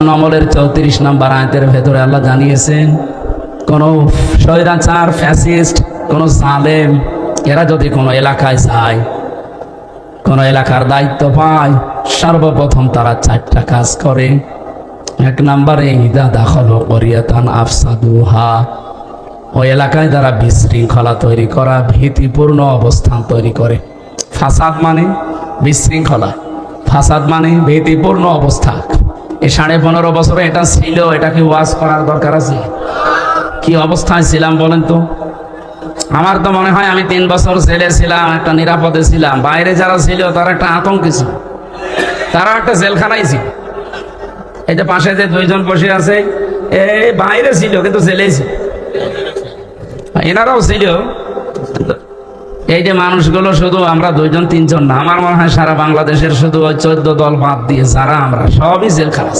আমলের 34 নম্বর আয়াতের ভেতরে আল্লাহ জানিয়েছেন, কোন স্বৈরাচার, ফ্যাসিস্ট, কোন জালেম এরা যদি কোনো এলাকায় যায়, কোন এলাকার দায়িত্ব পায়, সর্বপ্রথম তারা 4টা কাজ করে। 1 নম্বরে ইদা দাখালু ক্বরিয়াতান আফসাদুহা, ওই এলাকায় তারা বিশৃঙ্খলা তৈরি করা, ভীতিপূর্ণ অবস্থান তৈরি করে। ফাসাদ মানে বিশৃঙ্খলা, ফাসাদ মানে ভীতিপূর্ণ অবস্থা। এই 15.5 বছরে এটা ছিল, এটাকে ওয়াজ করার দরকার আছে? কি অবস্থায় ছিলাম বলেন তো? আমার তো মনে হয় আমি 3 বছর জেলে ছিলাম, একটা নিরাপদে ছিলাম। বাইরে যারা ছিল তারা একটা আতঙ্কে ছিল, তারা একটা জেলখানায় ছিল। এই যে পাশে যে 2 জন বসে আছে, এই বাইরে ছিল কিন্তু জেলেই ছিল, এনারাও ছিল। এই যে মানুষগুলো শুধু আমরা 2 জন 3 জন না, আমার মনে হয় সারা বাংলাদেশের শুধু ওই 14 দল বাদ দিয়ে যারা আমরা সবই জেলখানা।